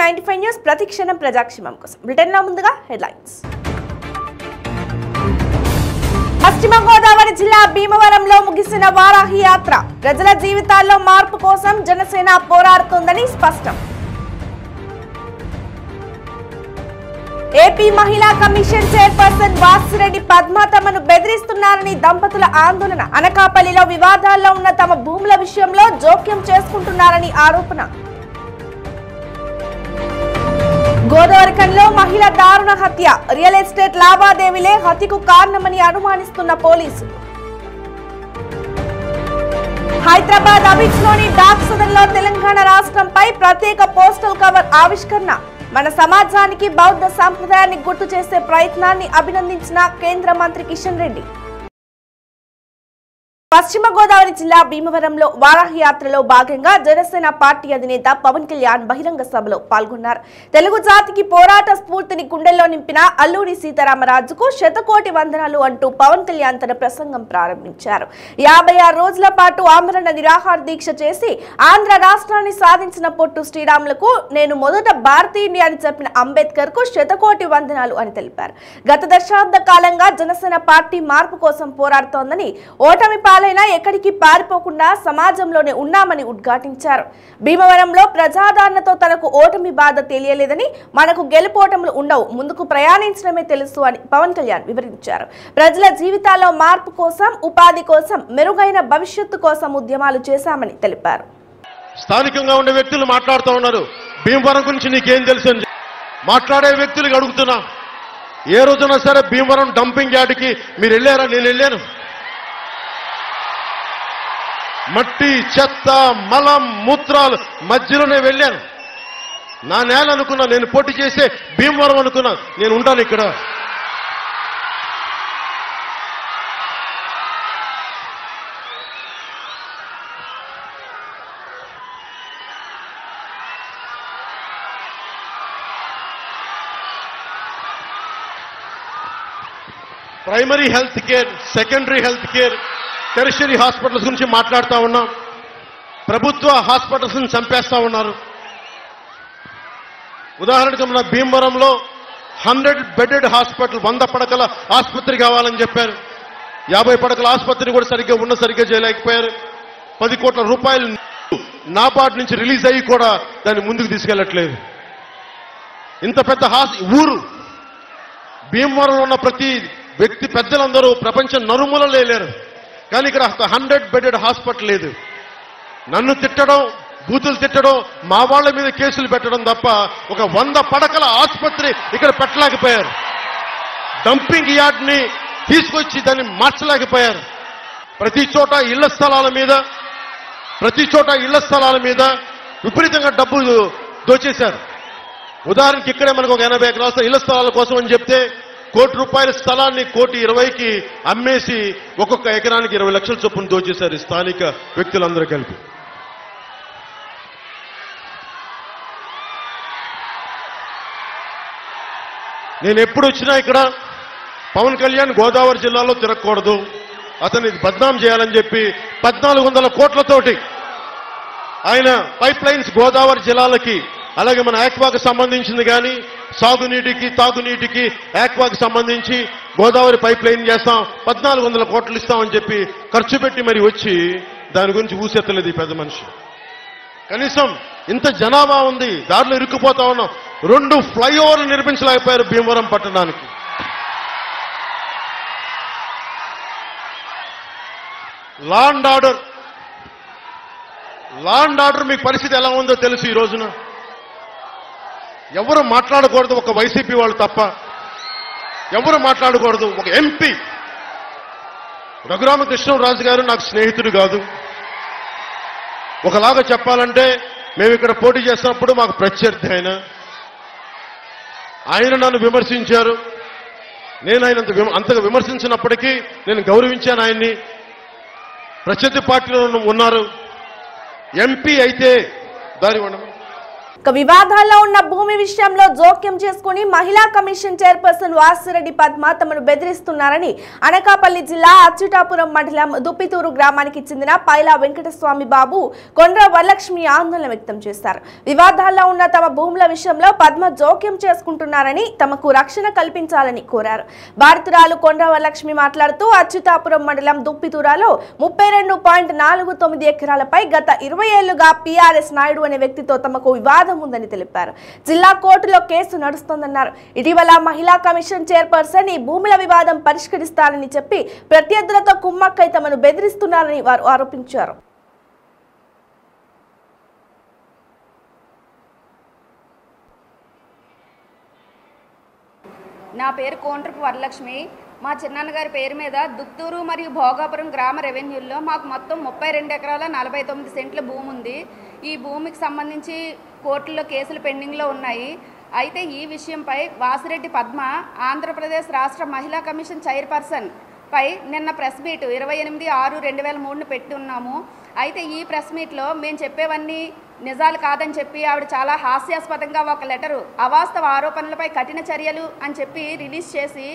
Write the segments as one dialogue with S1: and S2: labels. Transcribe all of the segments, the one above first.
S1: 95 news ప్రతిక్షణం ప్రజాక్షేమం కోసం బ్రిటన్లో ముందుగా హెడ్లైన్స్. పశ్చిమ గోదావరి జిల్లా భీమవరంలో ముగిసిన వారాహి యాత్ర. ప్రజల జీవితాల్లో మార్పు కోసం జనసేన పోరాడుతోందని స్పష్టం. ఏపీ మహిళా కమిషన్ చైర్పర్సన్ వాసిరెడ్డి పద్మ తమను బెదిరిస్తున్నారని దంపతుల ఆందోళన. అనకాపల్లిలో వివాదాల్లో ఉన్న తమ భూముల విషయంలో జోక్యం చేసుకుంటున్నారని ఆరోపణ. గోదావరికంలో మహిళ దారుణ హత్య. రియల్ ఎస్టేట్ లావాదేవీలే హత్యకు కారణమని అనుమానిస్తున్న పోలీసులు. హైదరాబాద్ అబిడ్స్ లోని డాక్ సదన్లో తెలంగాణ రాష్ట్రంపై ప్రత్యేక పోస్టల్ కవర్ ఆవిష్కరణ. మన సమాజానికి బౌద్ధ సంప్రదాయాన్ని గుర్తు చేసే ప్రయత్నాన్ని అభినందించిన కేంద్ర మంత్రి కిషన్ రెడ్డి. పశ్చిమ గోదావరి జిల్లా భీమవరంలో వారాహి యాత్రలో భాగంగా జనసేన పార్టీ అధినేత పవన్ కళ్యాణ్ బహిరంగ సభలో పాల్గొన్నారు. తెలుగు జాతికి పోరాట స్ఫూర్తిని గుండెల్లో నింపిన అల్లూరి సీతారామరాజుకు శతకోటి వందనాలు అంటూ పవన్ కళ్యాణ్ తన ప్రసంగం ప్రారంభించారు. 56 రోజుల పాటు ఆమరణ నిరాహార దీక్ష చేసి ఆంధ్ర రాష్ట్రాన్ని సాధించిన పొట్టు శ్రీరాములకు నేను మొదట భారతీయుని అని చెప్పిన అంబేద్కర్ కు శతకోటి వందనాలు అని తెలిపారు. గత దశాబ్ద కాలంగా జనసేన పార్టీ మార్పు కోసం పోరాడుతోందని, ఓటమి ఎక్కడికి పారిపోకుండా సమాజంలోనే ఉన్నామని ఉద్ఘాటించారు. భీమవరంలో ప్రజాదరణతో తనకు ఓటమి బాధ తెలియలేదని, మనకు గెలుపోటములు ఉండవు, ముందుకు ప్రయాణించడమే తెలుసు అని పవన్ కళ్యాణ్ వివరించారు. ప్రజల జీవితాల్లో మార్పు కోసం, ఉపాధి కోసం, మెరుగైన భవిష్యత్తు కోసం ఉద్యమాలు చేశామని తెలిపారు.
S2: స్థానికంగా ఉండే వ్యక్తులు మాట్లాడుతూ ఉన్నారు. భీమవరం గురించి నీకేం తెలుసు అని మాట్లాడే వ్యక్తులకు అడుగుతున్నా. ఏ రోజున సరే భీమవరం డంపింగ్ యార్డ్కి మీరు వెళ్ళారా? నేను వెళ్ళాను. మట్టి, చెత్త, మలం, మూత్రాలు మధ్యలోనే వెళ్ళాను. నా నేల అనుకున్నా, నేను పోటీ చేసే భీమవరం అనుకున్నా, నేను ఉంటాను ఇక్కడ. Primary health care, secondary health care, tertiary hospitals గురించి మాట్లాడుతూ ఉన్నాం. ప్రభుత్వ హాస్పిటల్స్ ని చంపేస్తా ఉన్నారు. ఉదాహరణకు మన భీమవరంలో 100 బెడెడ్ హాస్పిటల్, 100 పడకల ఆసుపత్రి కావాలని చెప్పారు. 50 పడకల ఆసుపత్రి కూడా సరిగ్గా చేయలేకపోయారు. 10 కోట్ల రూపాయలు నాబార్డ్ నుంచి రిలీజ్ అయ్యి కూడా దాన్ని ముందుకు తీసుకెళ్లట్లేదు. ఇంత పెద్ద ఊరు భీమవరంలో ఉన్న ప్రతి వ్యక్తి, పెద్దలందరూ ప్రపంచం నలుమూలలో లేరు. కానీ ఇక్కడ 100 బెడెడ్ హాస్పిటల్ లేదు. నన్ను తిట్టడం, బూతులు తిట్టడం, మా వాళ్ళ మీద కేసులు పెట్టడం తప్ప ఒక 100 పడకల ఆసుపత్రి ఇక్కడ పెట్టలేకపోయారు. డంపింగ్ యార్డ్ని తీసుకొచ్చి దాన్ని మార్చలేకపోయారు. ప్రతి చోట ఇళ్ల స్థలాల మీద విపరీతంగా డబ్బులు దోచేశారు. ఉదాహరణకి ఇక్కడే మనకు ఒక 80 ఎకరాల ఇళ్ల స్థలాల కోసం అని చెప్తే ₹1,00,00,000 స్థలాన్ని 1,20,00,000కి అమ్మేసి ఒక్కొక్క ఎకరానికి 20 లక్షల చొప్పున దోచేశారు స్థానిక వ్యక్తులందరూ కలిపి. నేను ఎప్పుడు వచ్చినా ఇక్కడ పవన్ కళ్యాణ్ గోదావరి జిల్లాలో తిరగకూడదు, అతన్ని బద్నాం చేయాలని చెప్పి 1400 కోట్లతోటి ఆయన పైప్ లైన్స్ గోదావరి జిల్లాలకి, అలాగే మన ఆక్వాకు సంబంధించింది కానీ సాగునీటికి, తాగునీటికి, ఆక్వాకు సంబంధించి గోదావరి పైప్ లైన్ చేస్తాం, 1400 కోట్లు ఇస్తామని చెప్పి ఖర్చు పెట్టి మరి వచ్చి దాని గురించి ఊసెత్తలేదు ఈ పెద్ద మనిషి. కనీసం ఇంత జనాభా ఉంది, దారిలో ఇరుక్కుపోతా ఉన్నాం. 2 ఫ్లైఓవర్లు నిర్మించలేకపోయారు భీమవరం పట్టణానికి. లా అండ్ ఆర్డర్ మీకు పరిస్థితి ఎలా ఉందో తెలుసు. ఈ రోజున ఎవరు మాట్లాడకూడదు, ఒక వైసీపీ వాళ్ళు తప్ప ఎవరు మాట్లాడకూడదు. ఒక ఎంపీ రఘురామకృష్ణరాజు గారు నాకు స్నేహితుడు కాదు. ఒకలాగా చెప్పాలంటే మేము ఇక్కడ పోటీ చేస్తున్నప్పుడు మాకు ప్రత్యర్థి ఆయన నన్ను విమర్శించారు. నేను ఆయన అంతగా విమర్శించినప్పటికీ నేను గౌరవించాను ఆయన్ని. ప్రత్యర్థి పార్టీలో ఉన్నారు. ఎంపీ అయితే దాని
S1: వివాదాల్లో ఉన్న భూమి విషయంలో జోక్యం చేసుకుని మహిళా కమిషన్ చైర్పర్సన్ వాసిరెడ్డి పద్మ తమను బెదిరిస్తున్నారని అనకాపల్లి జిల్లా అచ్యుతాపురం మండలం దుప్పితూరు గ్రామానికి చెందిన పైలా వెంకటస్వామి బాబు కొండ్ర వరలక్ష్మి ఆందోళన వ్యక్తం చేశారు. వివాదాల్లో ఉన్న తమ భూముల విషయంలో పద్మ జోక్యం చేసుకుంటున్నారని తమకు రక్షణ కల్పించాలని కోరారు. బాధితురాలు కొండ్ర వరలక్ష్మి మాట్లాడుతూ అచ్యుతాపురం మండలం దుప్పితూరాలో 32.49 ఎకరాలపై గత 20 ఏళ్లుగా PRS నాయుడు అనే వ్యక్తితో తమకు వివాదం ఉందని తెలిపారు. జిల్లా కోర్టులో కేసు నడుస్తోందన్నారు. ఇటీవల మహిళా కమిషన్ చైర్పర్సన్ ఈ భూముల వివాదం పరిష్కరిస్తారని చెప్పి ప్రత్యర్థులతో కుమ్మక్కై తమను బెదిరిస్తున్నారని వారు ఆరోపించారు.
S3: నా పేరు కోండ్రపు వరలక్ష్మి. మా చిన్నాన్నగారి పేరు మీద దుప్తూరు మరియు భోగాపురం గ్రామ రెవెన్యూల్లో మాకు మొత్తం 32 ఎకరాల 49 సెంట్ల భూమి ఉంది. ఈ భూమికి సంబంధించి కోర్టులో కేసులు పెండింగ్లో ఉన్నాయి. అయితే ఈ విషయంపై వాసిరెడ్డి పద్మ ఆంధ్రప్రదేశ్ రాష్ట్ర మహిళా కమిషన్ చైర్పర్సన్ పై నిన్న ప్రెస్ మీట్ 28/6/2003 పెట్టి ఉన్నాము. అయితే ఈ ప్రెస్ మీట్లో మేము చెప్పేవన్నీ నిజాలు కాదని చెప్పి ఆవిడ చాలా హాస్యాస్పదంగా ఒక లెటరు అవాస్తవ ఆరోపణలపై కఠిన చర్యలు అని చెప్పి రిలీజ్ చేసి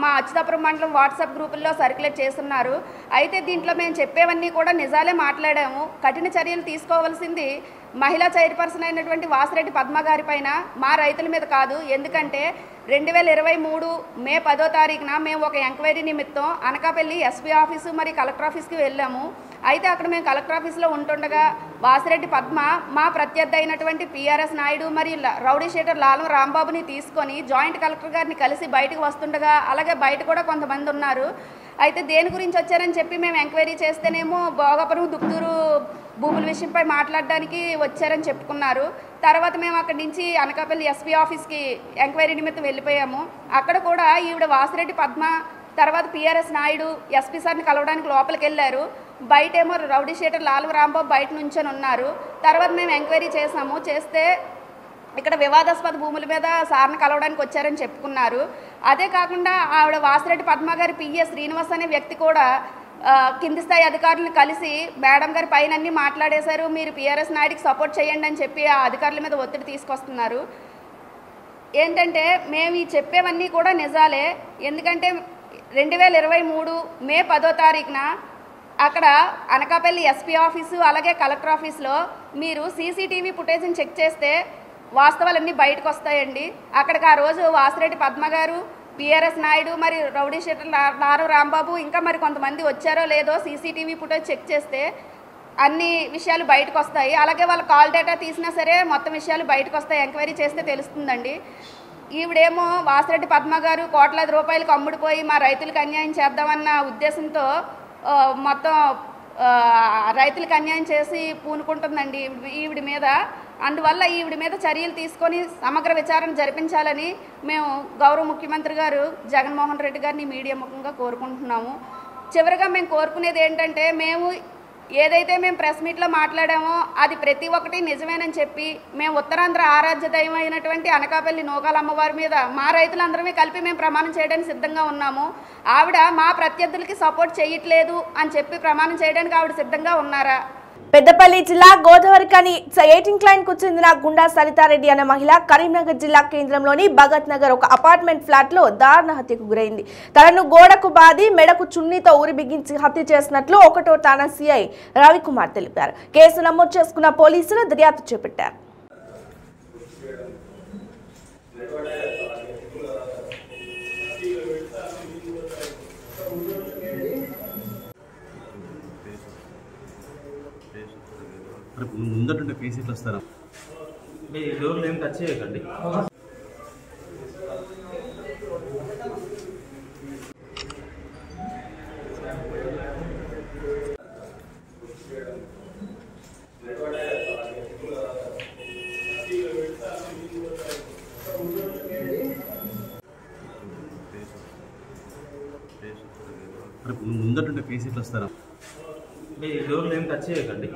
S3: మా అచ్యుతాపురం మండలం వాట్సాప్ గ్రూపుల్లో సర్క్యులేట్ చేస్తున్నారు. అయితే దీంట్లో మేము చెప్పేవన్నీ కూడా నిజాలే మాట్లాడాము. కఠిన చర్యలు తీసుకోవాల్సింది మహిళా చైర్పర్సన్ అయినటువంటి వాసిరెడ్డి పద్మ గారి పైన, మా రైతుల మీద కాదు. ఎందుకంటే 2023 మే 10వ తారీఖున మేము ఒక ఎంక్వైరీ నిమిత్తం అనకాపల్లి SP ఆఫీసు మరియు కలెక్టర్ ఆఫీస్కి వెళ్ళాము. అయితే అక్కడ మేము కలెక్టర్ ఆఫీస్లో ఉంటుండగా వాసిరెడ్డి పద్మ మా ప్రత్యర్థి అయినటువంటి PRS నాయుడు మరియు రౌడీ షీటర్ లాలం రాంబాబుని తీసుకొని జాయింట్ కలెక్టర్ గారిని కలిసి బయటకు వస్తుండగా, అలాగే బయట కూడా కొంతమంది ఉన్నారు. అయితే దేని గురించి వచ్చారని చెప్పి మేము ఎంక్వైరీ చేస్తేనేమో భోగాపురం దుప్తూరు భూముల విషయంపై మాట్లాడడానికి వచ్చారని చెప్పుకున్నారు. తర్వాత మేము అక్కడి నుంచి అనకాపల్లి SP ఆఫీస్కి ఎంక్వైరీ నిమిత్తం వెళ్ళిపోయాము. అక్కడ కూడా ఈవిడ వాసిరెడ్డి పద్మ తర్వాత PRS నాయుడు SP సార్ని కలవడానికి లోపలికి వెళ్ళారు. బయటేమో రౌడీ షీటర్ లాలం రాంబాబు బయట నుంచొని ఉన్నారు. తర్వాత మేము ఎంక్వైరీ చేస్తే ఇక్కడ వివాదాస్పద భూముల మీద సార్ని కలవడానికి వచ్చారని చెప్పుకున్నారు. అదే కాకుండా ఆవిడ వాసిరెడ్డి పద్మ గారి PA శ్రీనివాస్ అనే వ్యక్తి కూడా కింది స్థాయి అధికారులను కలిసి మేడం గారి పైన అన్నీ మాట్లాడేశారు, మీరు PRS నాయుడికి సపోర్ట్ చేయండి అని చెప్పి ఆ అధికారుల మీద ఒత్తిడి తీసుకొస్తున్నారు. ఏంటంటే మేము ఈ చెప్పేవన్నీ కూడా నిజాలే. ఎందుకంటే 2023 మే 10వ తారీఖున అక్కడ అనకాపల్లి SP ఆఫీసు అలాగే కలెక్టర్ ఆఫీస్లో మీరు CCTV ఫుటేజ్ని చెక్ చేస్తే వాస్తవాలన్నీ బయటకు వస్తాయండి. అక్కడికి ఆ రోజు వాసిరెడ్డి పద్మ గారు, PRS నాయుడు మరి రౌడీ షీటర్ లారం రాంబాబు ఇంకా మరి కొంతమంది వచ్చారో లేదో CCTV ఫుటేజ్ చెక్ చేస్తే అన్ని విషయాలు బయటకు వస్తాయి. అలాగే వాళ్ళ కాల్ డేటా తీసినా సరే మొత్తం విషయాలు బయటకు వస్తాయి. ఎంక్వైరీ చేస్తే తెలుస్తుందండి. ఈవిడేమో వాసిరెడ్డి పద్మ గారు కోట్లాది రూపాయలకు అమ్ముడుపోయి మా రైతులకు అన్యాయం చేద్దామన్న ఉద్దేశంతో మొత్తం రైతులకు అన్యాయం చేసి పూనుకుంటుందండి ఈవిడి మీద. అందువల్ల ఈవిడి మీద చర్యలు తీసుకొని సమగ్ర విచారణ జరిపించాలని మేము గౌరవ ముఖ్యమంత్రి గారు జగన్మోహన్ రెడ్డి గారిని మీడియా ముఖంగా కోరుకుంటున్నాము. చివరిగా మేము కోరుకునేది ఏంటంటే, ఏదైతే మేము ప్రెస్ మీట్లో మాట్లాడామో అది ప్రతి ఒక్కటి నిజమేనని చెప్పి మేము ఉత్తరాంధ్ర ఆరాధ్య దైవం అయినటువంటి అనకాపల్లి నూకాల అమ్మవారి మీద మా రైతులందరమే కలిపి మేము ప్రమాణం చేయడానికి సిద్ధంగా ఉన్నాము. ఆవిడ మా ప్రత్యర్థులకి సపోర్ట్ చేయట్లేదు అని చెప్పి ప్రమాణం చేయడానికి ఆవిడ సిద్ధంగా ఉన్నారా?
S1: పెద్దపల్లి జిల్లా గోదావరికని 18 క్లైన్ కు చెందిన గుండా సరితారెడ్డి అనే మహిళ కరీంనగర్ జిల్లా కేంద్రంలోని భగత్ నగర్ ఒక అపార్ట్మెంట్ ఫ్లాట్ లో దారుణ హత్యకు గురైంది. తనను గోడకు బాది మెడకు చున్నీతో ఊరి బిగించి హత్య చేసినట్లు 1వ ఠాణా CI రవికుమార్ తెలిపారు. కేసు నమోదు చేసుకున్న పోలీసులు దర్యాప్తు చేపట్టారు.
S4: ముందటుంటే ఫేస్ ఇట్లా వస్తారా?
S5: మీ డోర్లు ఏం టచ్ చేయకండి.
S4: ముందటుంటే ఫేస్ ఇట్లా వస్తారా?
S5: మీ డోర్లు ఏం టచ్ చేయకండి.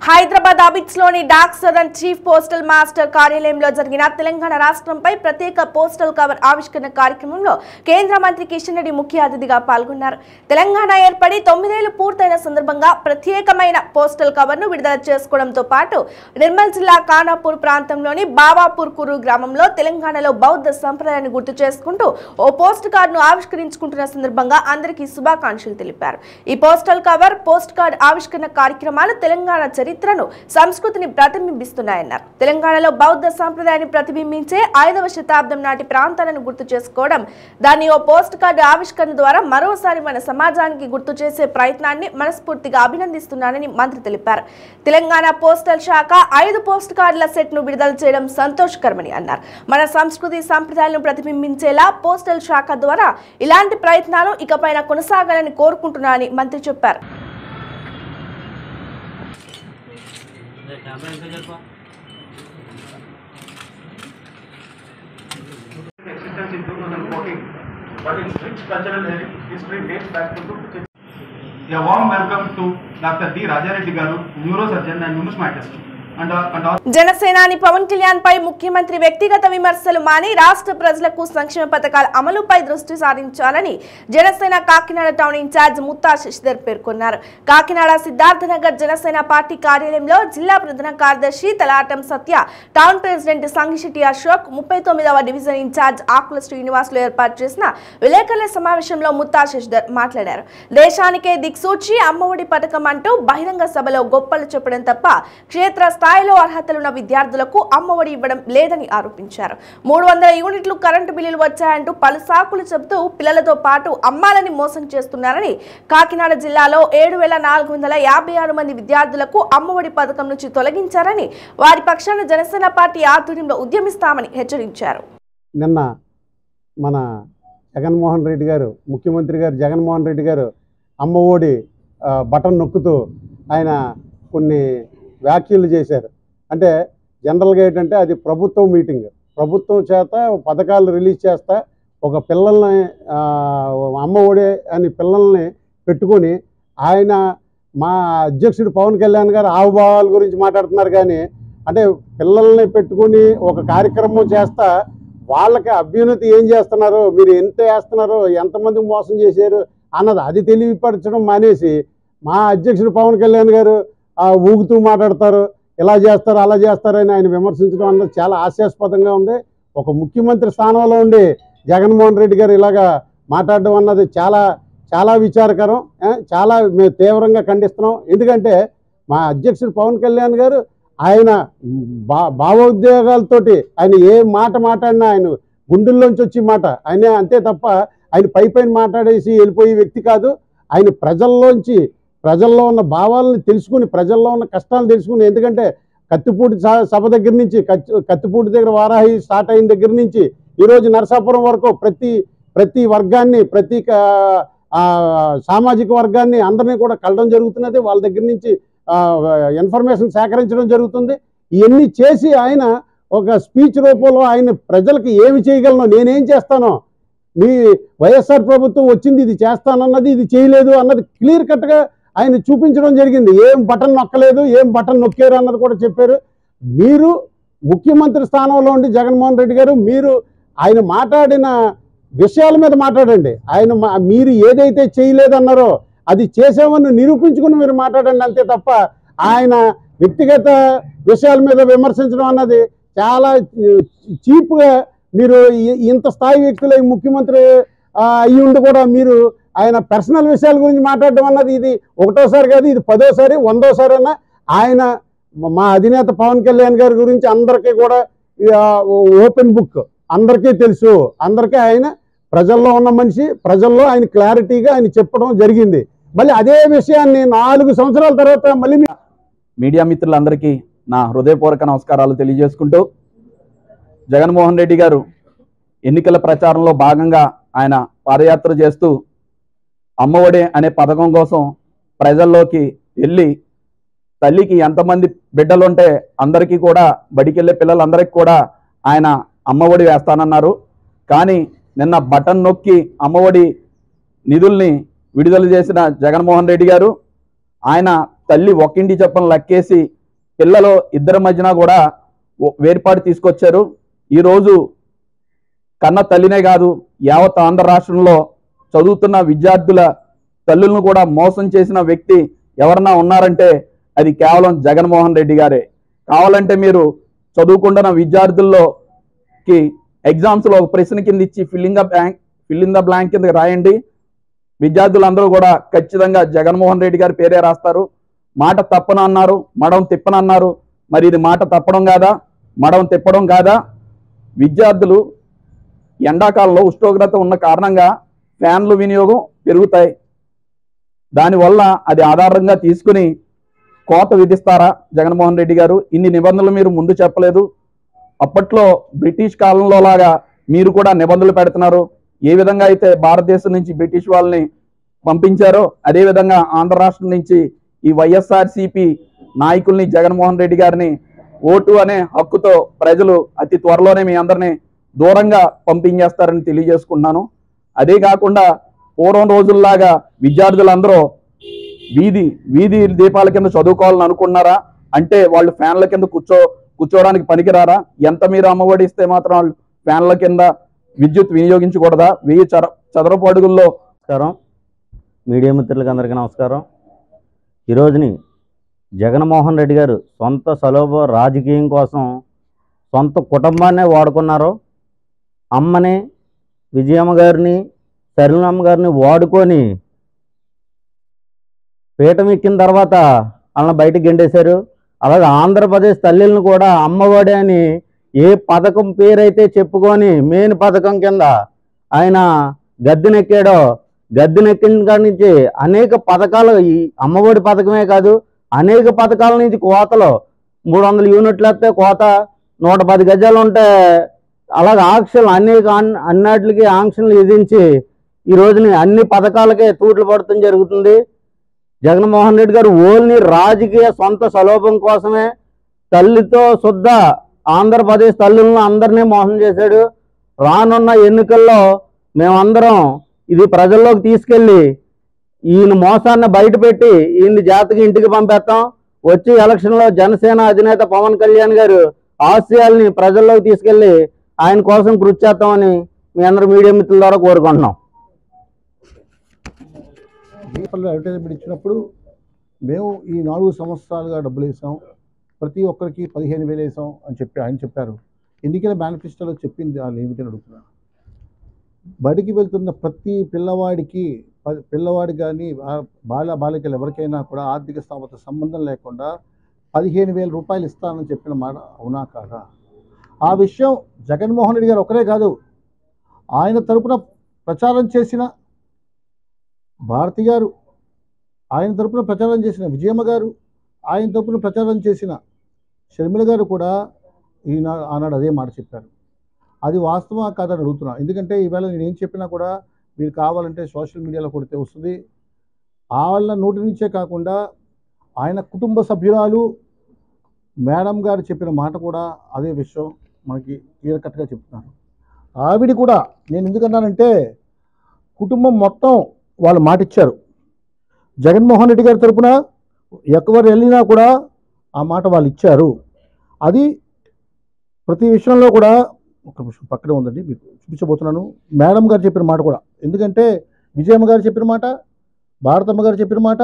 S1: హైదరాబాద్ అబిట్స్ లోని Dak Sadan chief postal master కార్యాలయంలో జరిగిన తెలంగాణ రాష్ట్రంపై ప్రత్యేక పోస్టల్ కవర్ ఆవిష్కరణ కార్యక్రమంలో కేంద్ర మంత్రి కిషన్ రెడ్డి ముఖ్య అతిథిగా పాల్గొన్నారు. తెలంగాణ ఏర్పడి 9 ఏళ్లు పూర్తయిన సందర్భంగా ప్రత్యేకమైన పోస్టల్ కవర్ ను విడుదల చేసుకోవడంతో పాటు నిర్మల్ జిల్లా ఖానాపూర్ ప్రాంతంలోని బాబాపూర్ కురు గ్రామంలో తెలంగాణలో బౌద్ధ సంప్రదాయాన్ని గుర్తు చేసుకుంటూ ఓ పోస్ట్ కార్డును ఆవిష్కరించుకుంటున్న సందర్భంగా అందరికీ శుభాకాంక్షలు తెలిపారు. ఈ పోస్టల్ కవర్ పోస్ట్ కార్డు ఆవిష్కరణ కార్యక్రమాలు తెలంగాణ చరిత్రను సంస్కృతిని ప్రతిబింబిస్తున్నాయన్నారు. తెలంగాణలో బౌద్ధ సంప్రదాయాన్ని ప్రతిబింబించే 5వ శతాబ్దం నాటి ప్రాంతాలను గుర్తు చేసుకోవడం, దాన్ని ఓ పోస్ట్ కార్డు ఆవిష్కరణ ద్వారా మరోసారి మన సమాజానికి గుర్తు చేసే ప్రయత్నాన్ని మనస్ఫూర్తిగా అభినందిస్తున్నానని మంత్రి తెలిపారు. తెలంగాణ పోస్టల్ శాఖ 5 పోస్ట్ కార్డుల సెట్ ను విడుదల చేయడం సంతోషకరమని అన్నారు. మన సంస్కృతి సంప్రదాయాలను ప్రతిబింబించేలా పోస్టల్ శాఖ ద్వారా ఇలాంటి ప్రయత్నాలు ఇకపైన కొనసాగాలని కోరుకుంటున్నానని మంత్రి చెప్పారు.
S6: Existence in 2014, but its rich cultural history dates back to 2000. A warm welcome to Dr. D. Rajareddy Garu, neurosurgeon and numismatist.
S1: జనసేనాని పవన్ కళ్యాణ్ పై ముఖ్యమంత్రి వ్యక్తిగత విమర్శలు మాని రాష్ట్ర ప్రజలకు సంక్షేమ పథకాల అమలుపై దృష్టి సారించాలని జనసేన కాకినాడ టౌన్ ఇన్ఛార్జ్ ముత్తా శశిధర్ పేర్కొన్నారు. కాకినాడ సిద్ధార్థనగర్ జనసేన పార్టీ కార్యాలయంలో జిల్లా ప్రధాన కార్యదర్శి తలాటం సత్య, టౌన్ ప్రెసిడెంట్ సంగిశెట్టి అశోక్, 39వ డివిజన్ ఇన్ఛార్జ్ ఆకుల శ్రీనివాసులు ఏర్పాటు చేసిన విలేకరుల సమావేశంలో ముత్తా శశిధర్ మాట్లాడారు. దేశానికే దిక్సూచి అమ్మఒడి పథకం అంటూ బహిరంగ సభలో గొప్పలు చెప్పడం తప్ప క్షేత్ర స్థాయిలో అర్హతలున్న విద్యార్థులకు అమ్మఒడి ఇవ్వడం లేదని ఆరోపించారు. 300 యూనిట్లు కరెంటు బిల్లులు వచ్చాయంటూ పలు సాకులు చెబుతూ పిల్లలతో పాటు అమ్మాలని మోసం చేస్తున్నారని, కాకినాడ జిల్లాలో 7,456 మంది విద్యార్థులకు అమ్మఒడి పథకం నుంచి తొలగించారని, వారి పక్షాన జనసేన పార్టీ ఆధ్వర్యంలో ఉద్యమిస్తామని హెచ్చరించారు.
S7: నిన్న మన జగన్మోహన్ రెడ్డి గారు, ముఖ్యమంత్రి గారు జగన్మోహన్ రెడ్డి గారు అమ్మఒడి బటన్ నొక్కుతూ ఆయన కొన్ని వ్యాఖ్యలు చేశారు. అంటే జనరల్గా ఏంటంటే అది ప్రభుత్వం మీటింగ్, ప్రభుత్వం చేత పథకాలు రిలీజ్ చేస్తా ఒక పిల్లల్ని అమ్మఒడి అని పిల్లల్ని పెట్టుకొని ఆయన మా అధ్యక్షుడు పవన్ కళ్యాణ్ గారు ఆవుభావాల గురించి మాట్లాడుతున్నారు. కానీ అంటే పిల్లల్ని పెట్టుకొని ఒక కార్యక్రమం చేస్తా వాళ్ళకి అభ్యున్నతి ఏం చేస్తున్నారు, మీరు ఎంత వేస్తున్నారు, ఎంతమందికి మోసం చేశారు అన్నది అది తెలియపరచడం మానేసి మా అధ్యక్షుడు పవన్ కళ్యాణ్ గారు ఊగుతూ మాట్లాడతారు, ఇలా చేస్తారు అలా చేస్తారని ఆయన విమర్శించడం అన్నది చాలా హాస్యాస్పదంగా ఉంది. ఒక ముఖ్యమంత్రి స్థానంలో ఉండి జగన్మోహన్ రెడ్డి గారు ఇలాగా మాట్లాడడం అన్నది చాలా చాలా విచారకరం. చాలా మేము తీవ్రంగా ఖండిస్తున్నాం. ఎందుకంటే మా అధ్యక్షుడు పవన్ కళ్యాణ్ గారు ఆయన భావోద్వేగాలతోటి ఆయన ఏ మాట మాట్లాడినా ఆయన గుండెల్లోంచి వచ్చి మాట ఆయన అంతే తప్ప ఆయన పైన మాట్లాడేసి వెళ్ళిపోయే వ్యక్తి కాదు. ఆయన ప్రజల్లో ఉన్న భావాలను తెలుసుకుని, ప్రజల్లో ఉన్న కష్టాలు తెలుసుకుని, ఎందుకంటే కత్తిపూడి సభ దగ్గర నుంచి కత్తిపూడి దగ్గర వారాహి స్టార్ట్ అయిన దగ్గర నుంచి ఈరోజు నరసాపురం వరకు ప్రతి వర్గాన్ని, ప్రతి సామాజిక వర్గాన్ని అందరినీ కూడా కలడం జరుగుతున్నది. వాళ్ళ దగ్గర నుంచి ఇన్ఫర్మేషన్ సేకరించడం జరుగుతుంది. ఇవన్నీ చేసి ఆయన ఒక స్పీచ్ రూపంలో ఆయన ప్రజలకు ఏమి చేయగలను, నేనేం చేస్తానో, మీ వైఎస్ఆర్ ప్రభుత్వం వచ్చింది ఇది చేస్తానన్నది, ఇది చేయలేదు అన్నది క్లియర్ కట్గా ఆయన చూపించడం జరిగింది. ఏం బటన్ నొక్కలేదు, ఏం బటన్ నొక్కారు అన్నది కూడా చెప్పారు. మీరు ముఖ్యమంత్రి స్థానంలో ఉండి జగన్మోహన్ రెడ్డి గారు మీరు ఆయన మాట్లాడిన విషయాల మీద మాట్లాడండి. మీరు ఏదైతే చేయలేదన్నారో అది చేసామని నిరూపించుకుని మీరు మాట్లాడండి, అంతే తప్ప ఆయన వ్యక్తిగత విషయాల మీద విమర్శించడం అన్నది చాలా చీప్గా, మీరు ఇంత స్థాయి వ్యక్తులు ముఖ్యమంత్రి అయ్యి ఉండి కూడా మీరు ఆయన పర్సనల్ విషయాల గురించి మాట్లాడడం అన్నది ఇది ఒకటోసారి కాదు, ఇది 10వ సారి 100వ సారి అన్న ఆయన మా అధినేత పవన్ కళ్యాణ్ గారి గురించి అందరికీ కూడా ఓపెన్ బుక్, అందరికీ తెలుసు, అందరికీ ఆయన ప్రజల్లో ఉన్న మనిషి, ప్రజల్లో ఆయన క్లారిటీగా ఆయన చెప్పడం జరిగింది. మళ్ళీ అదే విషయాన్ని 4 సంవత్సరాల తర్వాత మళ్ళీ
S8: మీడియా మిత్రులందరికీ నా హృదయపూర్వక నమస్కారాలు తెలియజేసుకుంటూ, జగన్మోహన్ రెడ్డి గారు ఎన్నికల ప్రచారంలో భాగంగా ఆయన పాదయాత్ర చేస్తూ అమ్మఒడి అనే పథకం కోసం ప్రజల్లోకి వెళ్ళి తల్లికి ఎంతమంది బిడ్డలుంటే అందరికీ కూడా, బడికెళ్ళే పిల్లలందరికీ కూడా ఆయన అమ్మఒడి వేస్తానన్నారు. కానీ నిన్న బటన్ నొక్కి అమ్మఒడి నిధుల్ని విడుదల చేసిన జగన్మోహన్ రెడ్డి గారు ఆయన తల్లి ఒక్కింటి చెప్పని లెక్కేసి పిల్లలు ఇద్దరి మధ్యన కూడా వేర్పాటు తీసుకొచ్చారు. ఈరోజు కన్న తల్లినే కాదు యావత్ ఆంధ్ర రాష్ట్రంలో చదువుతున్న విద్యార్థుల తల్లులను కూడా మోసం చేసిన వ్యక్తి ఎవరన్నా ఉన్నారంటే అది కేవలం జగన్మోహన్ రెడ్డి గారే. కావాలంటే మీరు చదువుకుంటున్న విద్యార్థుల్లోకి ఎగ్జామ్స్లో ఒక ప్రశ్న కింద ఇచ్చి ఫిల్ ఇన్ ద బ్లాంక్ కింద రాయండి. విద్యార్థులందరూ కూడా ఖచ్చితంగా జగన్మోహన్ రెడ్డి గారి పేరే రాస్తారు. మాట తప్పనన్నారు, మడం తిప్పనన్నారు. మరి ఇది మాట తప్పడం కాదా, మడం తిప్పడం కాదా? విద్యార్థులు ఎండాకాలంలో ఉష్ణోగ్రత ఉన్న కారణంగా ఫ్యాన్లు వినియోగం పెరుగుతాయి. దానివల్ల అది ఆధారంగా తీసుకుని కోత విధిస్తారా జగన్మోహన్ రెడ్డి గారు? ఇన్ని నిబంధనలు మీరు ముందు చెప్పలేదు. అప్పట్లో బ్రిటిష్ కాలంలో లాగా మీరు కూడా నిబంధనలు పెడుతున్నారు. ఏ విధంగా అయితే భారతదేశం నుంచి బ్రిటిష్ వాళ్ళని పంపించారో అదేవిధంగా ఆంధ్ర రాష్ట్రం నుంచి ఈ వైఎస్ఆర్సీపీ నాయకుల్ని జగన్మోహన్ రెడ్డి గారిని ఓటు అనే హక్కుతో ప్రజలు అతి త్వరలోనే మీ అందరినీ దూరంగా పంపించేస్తారని తెలియజేసుకుంటున్నాను. అదే కాకుండా పూర్వం రోజుల్లాగా విద్యార్థులందరూ వీధి దీపాల కింద చదువుకోవాలని అనుకున్నారా? అంటే వాళ్ళు ఫ్యాన్ల కింద కూర్చోవడానికి పనికిరారా? ఎంత మీరు అమ్మఒడి ఇస్తే మాత్రం వాళ్ళు ఫ్యాన్ల కింద విద్యుత్ వినియోగించకూడదా? 1000 చదరపు అడుగుల్లో.
S9: నమస్కారం, మీడియా మిత్రులకు అందరికీ నమస్కారం. ఈరోజుని జగన్మోహన్ రెడ్డి గారు సొంత సలోభ రాజకీయం కోసం సొంత కుటుంబాన్నే వాడుకున్నారు. అమ్మని, విజయమ్మ గారిని, సరళమ్మ గారిని వాడుకొని పీఠం ఎక్కిన తర్వాత వాళ్ళని బయటకు గెండేశారు. అలాగే ఆంధ్రప్రదేశ్ తల్లిలను కూడా అమ్మఒడి అని ఏ పథకం పేరైతే చెప్పుకొని మెయిన్ పథకం కింద ఆయన గద్దెనెక్కాడో, గద్దెనెక్కిన కాడి నుంచి అనేక పథకాలు, ఈ అమ్మఒడి పథకమే కాదు అనేక పథకాల నుంచి కోతలు, 300 యూనిట్లు వస్తే కోత, 110 గజాలు ఉంటే అలాగే ఆంక్షలు, అన్నిటికి ఆంక్షలు విధించి ఈ రోజుని అన్ని పథకాలకే తూట్లు పడటం జరుగుతుంది. జగన్మోహన్ రెడ్డి గారు ఓన్లీ రాజకీయ సొంత సలోభం కోసమే తల్లితో శుద్ధ ఆంధ్రప్రదేశ్ తల్లులను అందరినీ మోసం చేశాడు. రానున్న ఎన్నికల్లో మేమందరం ఇది ప్రజల్లోకి తీసుకెళ్ళి ఈయన మోసాన్ని బయటపెట్టి ఈయన జాతికి ఇంటికి పంపేస్తాం. వచ్చే ఎలక్షన్లో జనసేన అధినేత పవన్ కళ్యాణ్ గారు ఆశయాల్ని ప్రజల్లోకి తీసుకెళ్ళి ఆయన కోసం కృషి చేస్తామని మీ అందరూ మీడియా మిత్రుల ద్వారా కోరుకుంటున్నాం.
S7: అడ్వర్టైజ్మెంట్ ఇచ్చినప్పుడు మేము ఈ 4 సంవత్సరాలుగా డబ్బులు వేసాం, ప్రతి ఒక్కరికి 15,000 వేసాం అని చెప్పి ఆయన చెప్పారు. ఎన్నికల మేనిఫెస్టోలో చెప్పింది వాళ్ళు ఏమిటని అడుగుతున్నారు. బడికి వెళ్తున్న ప్రతి పిల్లవాడికి కానీ బాలికలు ఎవరికైనా కూడా ఆర్థిక స్థోమత సంబంధం లేకుండా 15,000 రూపాయలు ఇస్తానని చెప్పిన మాట అవునా కాదా? ఆ విషయం జగన్మోహన్ రెడ్డి గారు ఒకరే కాదు, ఆయన తరపున ప్రచారం చేసిన భారతి గారు, ఆయన తరపున ప్రచారం చేసిన విజయమ్మ గారు, ఆయన తరపున ప్రచారం చేసిన షర్మిల గారు కూడా ఆనాడు అదే మాట చెప్పారు. అది వాస్తవా కాదని అడుగుతున్నా. ఎందుకంటే ఈవేళ నేను ఏం చెప్పినా కూడా మీరు కావాలంటే సోషల్ మీడియాలో కొడితే వస్తుంది. వాళ్ళ నోటి నుంచే కాకుండా ఆయన కుటుంబ సభ్యురాలు మేడం గారు చెప్పిన మాట కూడా అదే విషయం మనకి క్లియర్ కట్గా చెప్తున్నారు. ఆవిడ కూడా నేను ఎందుకన్నానంటే కుటుంబం మొత్తం వాళ్ళు మాట ఇచ్చారు. జగన్మోహన్ రెడ్డి గారి తరపున ఎవరు వెళ్ళినా కూడా ఆ మాట వాళ్ళు ఇచ్చారు. అది ప్రతి విషయంలో కూడా ఒక నిమిషం పక్కనే ఉందండి, మీకు చూపించబోతున్నాను. మేడం గారు చెప్పిన మాట కూడా, ఎందుకంటే విజయమ్మ గారు చెప్పిన మాట, భారతమ్మ గారు చెప్పిన మాట.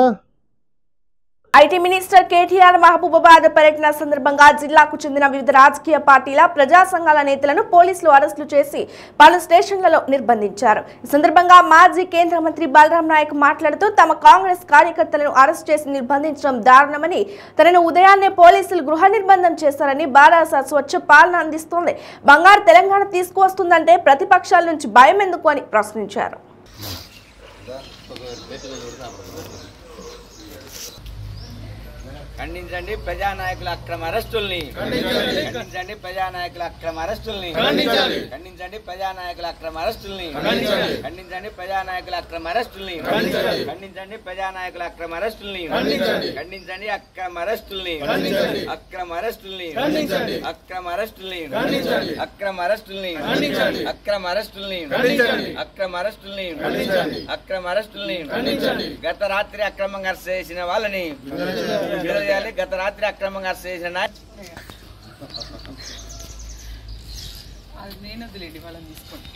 S1: ఐటీ మినిస్టర్ కేటీఆర్ మహబూబాబాద్ పర్యటన సందర్భంగా జిల్లాకు చెందిన వివిధ రాజకీయ పార్టీల ప్రజా సంఘాల నేతలను పోలీసులు అరెస్టులు చేసి పలు స్టేషన్లలో నిర్బంధించారు. ఈ సందర్భంగా మాజీ కేంద్ర మంత్రి బలరాం నాయక్ మాట్లాడుతూ తమ కాంగ్రెస్ కార్యకర్తలను అరెస్ట్ చేసి నిర్బంధించడం దారుణమని, తనను ఉదయాన్నే పోలీసులు గృహ నిర్బంధం చేశారని, బారాస స్వచ్ఛ పాలన అందిస్తోంది, బంగారు తెలంగాణ తీసుకువస్తుందంటే ప్రతిపక్షాల నుంచి భయం ఎందుకు అని ప్రశ్నించారు.
S10: ఖండించండి ప్రజానాయకుల అక్రమ అరెస్టుల్ని. ఖండించండి ప్రజానాయకుల అక్రమ అరెస్టుల్ని. ఖండించండి ప్రజానాయకుల అక్రమ అరెస్టుల్ని. ఖండించండి ప్రజానాయకుల అక్రమ అరెస్టుల్ని. ఖండించండి ప్రజానాయకుల అక్రమ అరెస్టుల్ని. ఖండించండి అక్రమ అరెస్టుల్ని. అక్రమ అరెస్టుల్ని. అక్రమ అరెస్టుల్ని. అక్రమ అరెస్టుల్ని. అక్రమ అరెస్టుల్ని. అక్రమ అరెస్టుల్ని. అక్రమ అరెస్టుల్ని. గత రాత్రి అక్రమంగా అరెస్ట్ చేసిన వాళ్ళని విడుదల. గత రాత్రి అక్రమంగా అరెస్ట్ చేసిన
S11: నేను వదిలేండి వాళ్ళని తీసుకోండి.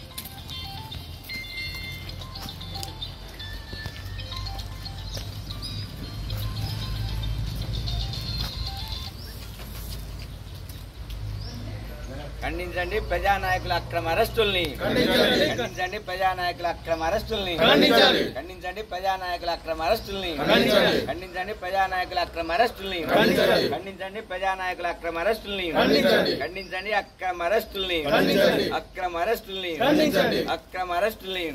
S10: ఖండించండి ప్రజానాయకుల అక్రమ అరెస్టుల్ని. ఖండించండి ప్రజానాయకుల అక్రమ అరెస్టుల్ని. ఖండించండి ప్రజానాయకుల అక్రమ అరెస్టుల్ని. ఖండించండి ప్రజానాయకుల అక్రమ అరెస్టుల్ని. ఖండించండి ప్రజానాయకుల అక్రమ అరెస్టుల్ని. ఖండించండి అక్రమ అరెస్టుల్ని. అక్రమ అరెస్టుల్ని. అక్రమ అరెస్టుల్ని.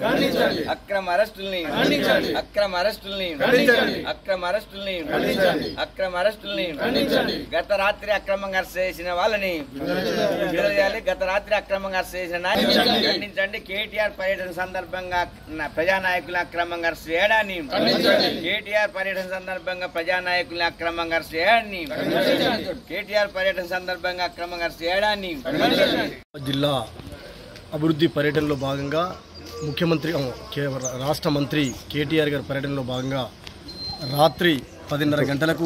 S10: అక్రమ అరెస్టుల్ని. అక్రమ అరెస్టుల్ని. అక్రమ అరెస్టుల్ని. అక్రమ అరెస్టుల్ని. గత రాత్రి అక్రమంగా అరెస్ట్ చేసిన వాళ్ళని విడుదల. గత రాత్రి అక్రమంగా అరెస్ట్ చేసిన ఖండించండి. కేటీఆర్ పర్యటన సందర్భంగా ప్రజానాయకుల అక్రమంగా అరెస్ట్ చేయడాన్ని. కేటీఆర్ పర్యటన సందర్భంగా ప్రజానాయకుల అక్రమంగా అరెస్ట్ చేయడాన్ని. కేటీఆర్ పర్యటన సందర్భంగా అక్రమంగా అరెస్ట్ చేయడాన్ని.
S12: జిల్లా అభివృద్ధి పర్యటనలో భాగంగా ముఖ్యమంత్రి రాష్ట్ర మంత్రి కేటీఆర్ గారి పర్యటనలో భాగంగా రాత్రి 10:30 గంటలకు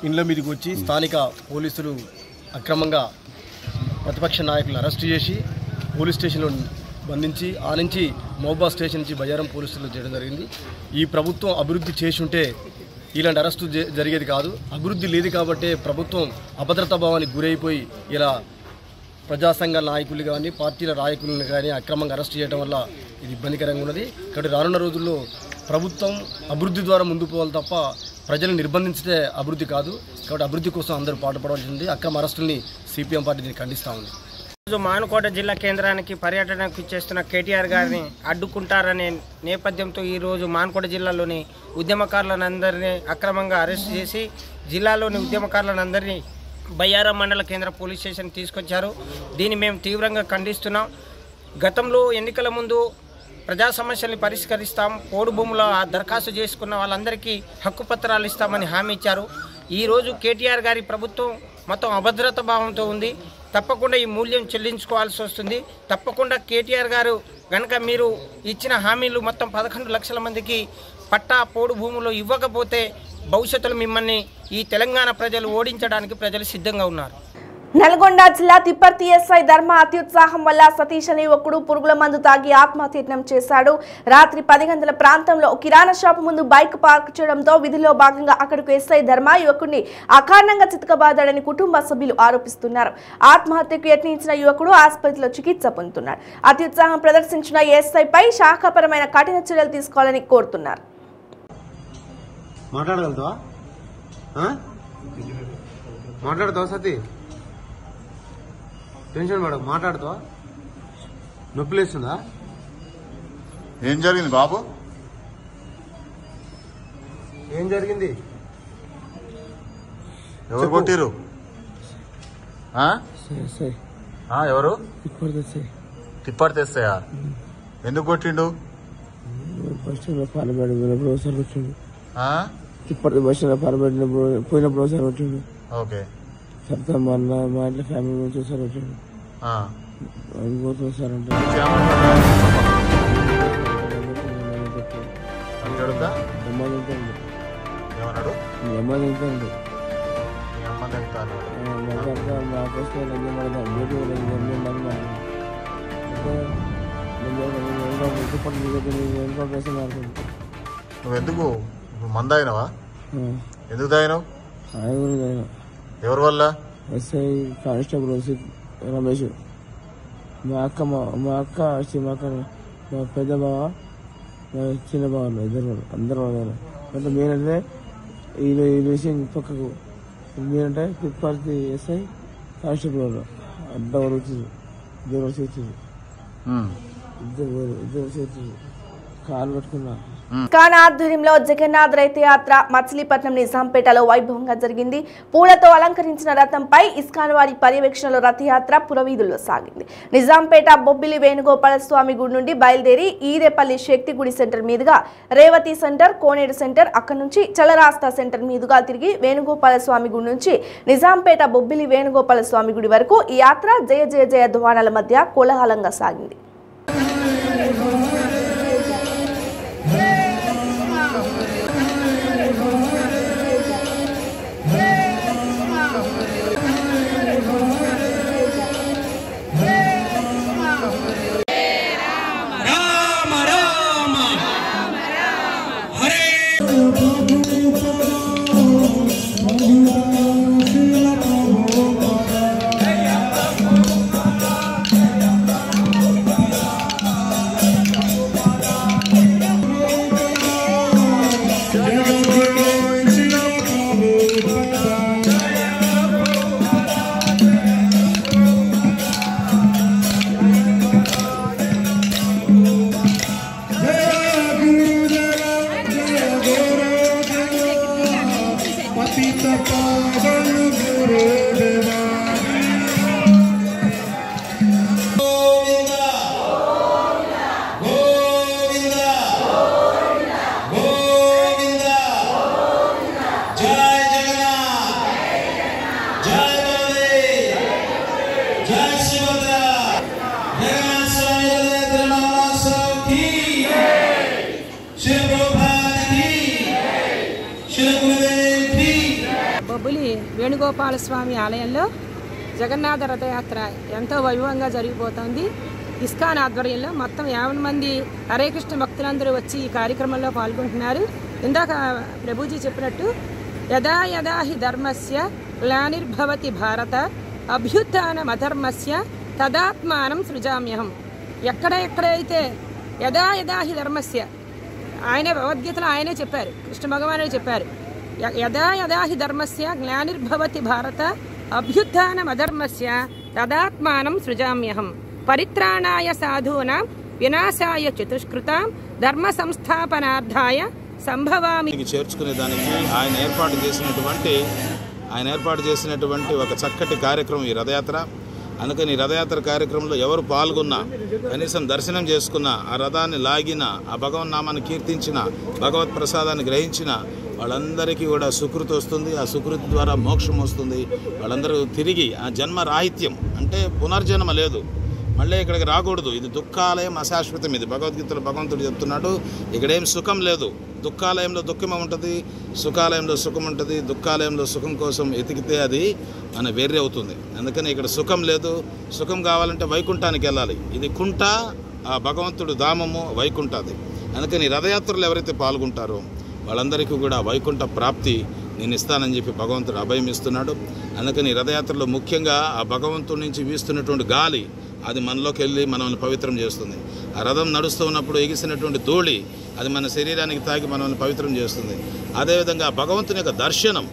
S12: ఇండ్ల మీదకి వచ్చి స్థానిక పోలీసులు అక్రమంగా ప్రతిపక్ష నాయకులను అరెస్ట్ చేసి పోలీస్ స్టేషన్లో బంధించి ఆ నుంచి మహబూబా స్టేషన్ నుంచి బయ్యారం పోలీస్ స్టేషన్లో చేయడం జరిగింది. ఈ ప్రభుత్వం అభివృద్ధి చేసి ఉంటే ఇలాంటి అరెస్టు జరిగేది కాదు. అభివృద్ధి లేదు కాబట్టే ప్రభుత్వం అభద్రతా భావానికి గురైపోయి ఇలా ప్రజా సంఘ నాయకులు కానీ పార్టీల నాయకులను కానీ అక్రమంగా అరెస్ట్ చేయడం వల్ల ఇది ఇబ్బందికరంగా ఉన్నది. కాబట్టి రానున్న రోజుల్లో ప్రభుత్వం అభివృద్ధి ద్వారా ముందుకు పోవాలి తప్ప ప్రజలను నిర్బంధించితే అభివృద్ధి కాదు. కాబట్టి అభివృద్ధి కోసం అందరూ పాటుపడాల్సింది. అక్రమ అరెస్టుల్ని సిపిఎం పార్టీ దీన్ని ఖండిస్తూ ఉంది.
S13: ఈరోజు మానుకోట జిల్లా కేంద్రానికి పర్యటనకు చేస్తున్న కేటీఆర్ గారిని అడ్డుకుంటారనే నేపథ్యంతో ఈరోజు మానుకోట జిల్లాలోని ఉద్యమకారులందరినీ అక్రమంగా అరెస్ట్ చేసి జిల్లాలోని ఉద్యమకారులందరినీ బయ్యారం మండల కేంద్ర పోలీస్ స్టేషన్ తీసుకొచ్చారు. దీన్ని మేము తీవ్రంగా ఖండిస్తున్నాం. గతంలో ఎన్నికల ముందు ప్రజా సమస్యల్ని పరిష్కరిస్తాం, పోడు భూముల దరఖాస్తు చేసుకున్న వాళ్ళందరికీ హక్కు పత్రాలు ఇస్తామని హామీ ఇచ్చారు. ఈరోజు కేటీఆర్ గారి ప్రభుత్వం మొత్తం అభద్రత భావంతో ఉంది. తప్పకుండా ఈ మూల్యం చెల్లించుకోవాల్సి వస్తుంది. తప్పకుండా కేటీఆర్ గారు కనుక మీరు ఇచ్చిన హామీలు మొత్తం 11 లక్షల మందికి పట్టా పోడు భూములు ఇవ్వకపోతే భవిష్యత్తులో మిమ్మల్ని ఈ తెలంగాణ ప్రజలు ఓడించడానికి ప్రజలు సిద్ధంగా ఉన్నారు.
S1: నల్గొండ జిల్లా తిప్పర్తి ఎస్ఐ ధర్మ అత్యుత్సాహం వల్ల సతీష్ అనే యువకుడు పురుగుల మందు తాగి ఆత్మహత్యయత్నం చేశాడు. రాత్రి 10 గంటల ప్రాంతంలో కిరాణా షాపు ముందు బైక్ పార్క్ చేయడంతో విధిలో భాగంగా అక్కడకు ఎస్ఐ ధర్మ యువకుడిని అకారణంగా చితకబాదాడని కుటుంబ సభ్యులు ఆరోపిస్తున్నారు. ఆత్మహత్యకు యత్నించిన యువకుడు ఆసుపత్రిలో చికిత్స పొందుతున్నాడు. అత్యుత్సాహం ప్రదర్శించిన ఎస్ఐపై శాఖాపరమైన కఠిన చర్యలు తీసుకోవాలని కోరుతున్నారు.
S14: మాట్లాడతావా సతీ? టెన్షన్ పడకు, మాట్లాడుతావా? నొప్పి లేస్తుందా?
S15: ఏం జరిగింది బాబు?
S14: ఏం జరిగింది?
S15: ఎవరు కొట్టిరు? ఎవరు? తిప్పటి తెస్తాయా? ఎందుకు కొట్టిండు?
S16: తిప్పటి బస్ స్టాండ్ పోయినప్పుడు ఒకసారి వచ్చిండు.
S15: ఓకే.
S16: తర్వాత మళ్ళీ మా ఇంట్లో ఫ్యామిలీ నుంచి ఒకసారి వచ్చిండు. ఇంకోసారి అంటే
S15: నువ్వెందుకు మంద అయినవా? ఎందుకు తాగినావు? ఎవరి వల్ల?
S16: ఎస్ఐ కానిస్టేబుల్ రమేష్, మా అక్క మా పెద్ద బావ, మా చిన్న బావ, ఇద్దరు అందరూ అంటే నేనంటే ఈ విషయం పక్కకు నేనంటే తిప్పర్తి ఎస్ఐ కానిస్టేబుల్ వాళ్ళు అడ్డా వరుగుతుంది. ఇద్దరు చేతులు కాలు కట్టుకున్నా
S1: ఇస్కాన్ ఆధ్వర్యంలో జగన్నాథ్ రథయాత్ర మచిలీపట్నం నిజాంపేటలో వైభవంగా జరిగింది. పూలతో అలంకరించిన రథంపై ఇస్కాన్ వారి పర్యవేక్షణలో రథయాత్ర పురవీధుల్లో సాగింది. నిజాంపేట బొబ్బిలి వేణుగోపాల స్వామి గుడి నుండి బయలుదేరి ఈరేపల్లి శక్తి గుడి సెంటర్ మీదుగా రేవతి సెంటర్, కోనేడు సెంటర్, అక్కడి నుంచి చలరాస్తా సెంటర్ మీదుగా తిరిగి వేణుగోపాల స్వామి గుడి నుంచి నిజాంపేట బొబ్బిలి వేణుగోపాల స్వామి గుడి వరకు ఈ యాత్ర జయ జయ జయ ధ్వానాల మధ్య కోలాహలంగా సాగింది.
S11: బొబ్బిలి వేణుగోపాల స్వామి ఆలయంలో జగన్నాథ రథయాత్ర ఎంతో వైభవంగా జరిగిపోతుంది. ఇస్కాన్ ఆధ్వర్యంలో మొత్తం 50 మంది హరే కృష్ణ భక్తులందరూ వచ్చి ఈ కార్యక్రమంలో పాల్గొంటున్నారు. ఇందాక ప్రభుజీ చెప్పినట్టు యదా యదా హి ధర్మస్య గ్లానిర్భవతి భారత అభ్యుత్థానమధర్మస్య తదాత్మానం సృజామ్యహం. ఎక్కడైతే యదా యదా హి ధర్మస్య, ఆయనే భగవద్గీతలో ఆయనే చెప్పారు, కృష్ణ భగవానుడే చెప్పారు, యదా యదా హి ధర్మస్య గ్లానిర్భవతి భారత అభ్యుత్థానమధర్మస్య తదాత్మానం సృజామ్యహం పరిత్రాణాయ సాధూనాం వినాశాయ చతుష్కృతాం ధర్మ సంస్థాపనార్థాయ సంభవామి.
S17: చేర్చుకునే దానికి ఆయన ఏర్పాటు చేసినటువంటి ఒక చక్కటి కార్యక్రమం ఈ రథయాత్ర. అందుకని ఈ రథయాత్ర కార్యక్రమంలో ఎవరు పాల్గొన్నా, కనీసం దర్శనం చేసుకున్న, ఆ రథాన్ని లాగిన, ఆ భగవన్నామాన్ని కీర్తించిన, భగవత్ ప్రసాదాన్ని గ్రహించిన వాళ్ళందరికీ కూడా సుకృతి వస్తుంది. ఆ సుకృతి ద్వారా మోక్షం వస్తుంది. వాళ్ళందరూ తిరిగి ఆ జన్మ రాహిత్యం అంటే పునర్జన్మ లేదు, మళ్ళీ ఇక్కడికి రాకూడదు. ఇది దుఃఖాలయం అశాశ్వతం. ఇది భగవద్గీతలో భగవంతుడు చెప్తున్నాడు, ఇక్కడేం సుఖం లేదు. దుఃఖాలయంలో దుఃఖం ఉంటుంది, సుఖాలయంలో సుఖం ఉంటుంది. దుఃఖాలయంలో సుఖం కోసం ఎతికితే అది మన వెర్రి అవుతుంది. అందుకని ఇక్కడ సుఖం లేదు. సుఖం కావాలంటే వైకుంఠానికి వెళ్ళాలి. ఇది కుంట, ఆ భగవంతుడు ధామము వైకుంఠాది. అందుకని రథయాత్రలు ఎవరైతే పాల్గొంటారో వాళ్ళందరికీ కూడా వైకుంఠ ప్రాప్తి నేను ఇస్తానని చెప్పి భగవంతుడు అభయం ఇస్తున్నాడు. అందుకని రథయాత్రలో ముఖ్యంగా ఆ భగవంతుడి నుంచి వీస్తున్నటువంటి గాలి అది మనలోకి వెళ్ళి మనల్ని పవిత్రం చేస్తుంది. ఆ రథం నడుస్తూ ఉన్నప్పుడు ఎగిసినటువంటి ధూళి అది మన శరీరానికి తాకి మనల్ని పవిత్రం చేస్తుంది. అదేవిధంగా భగవంతుని యొక్క దర్శనం,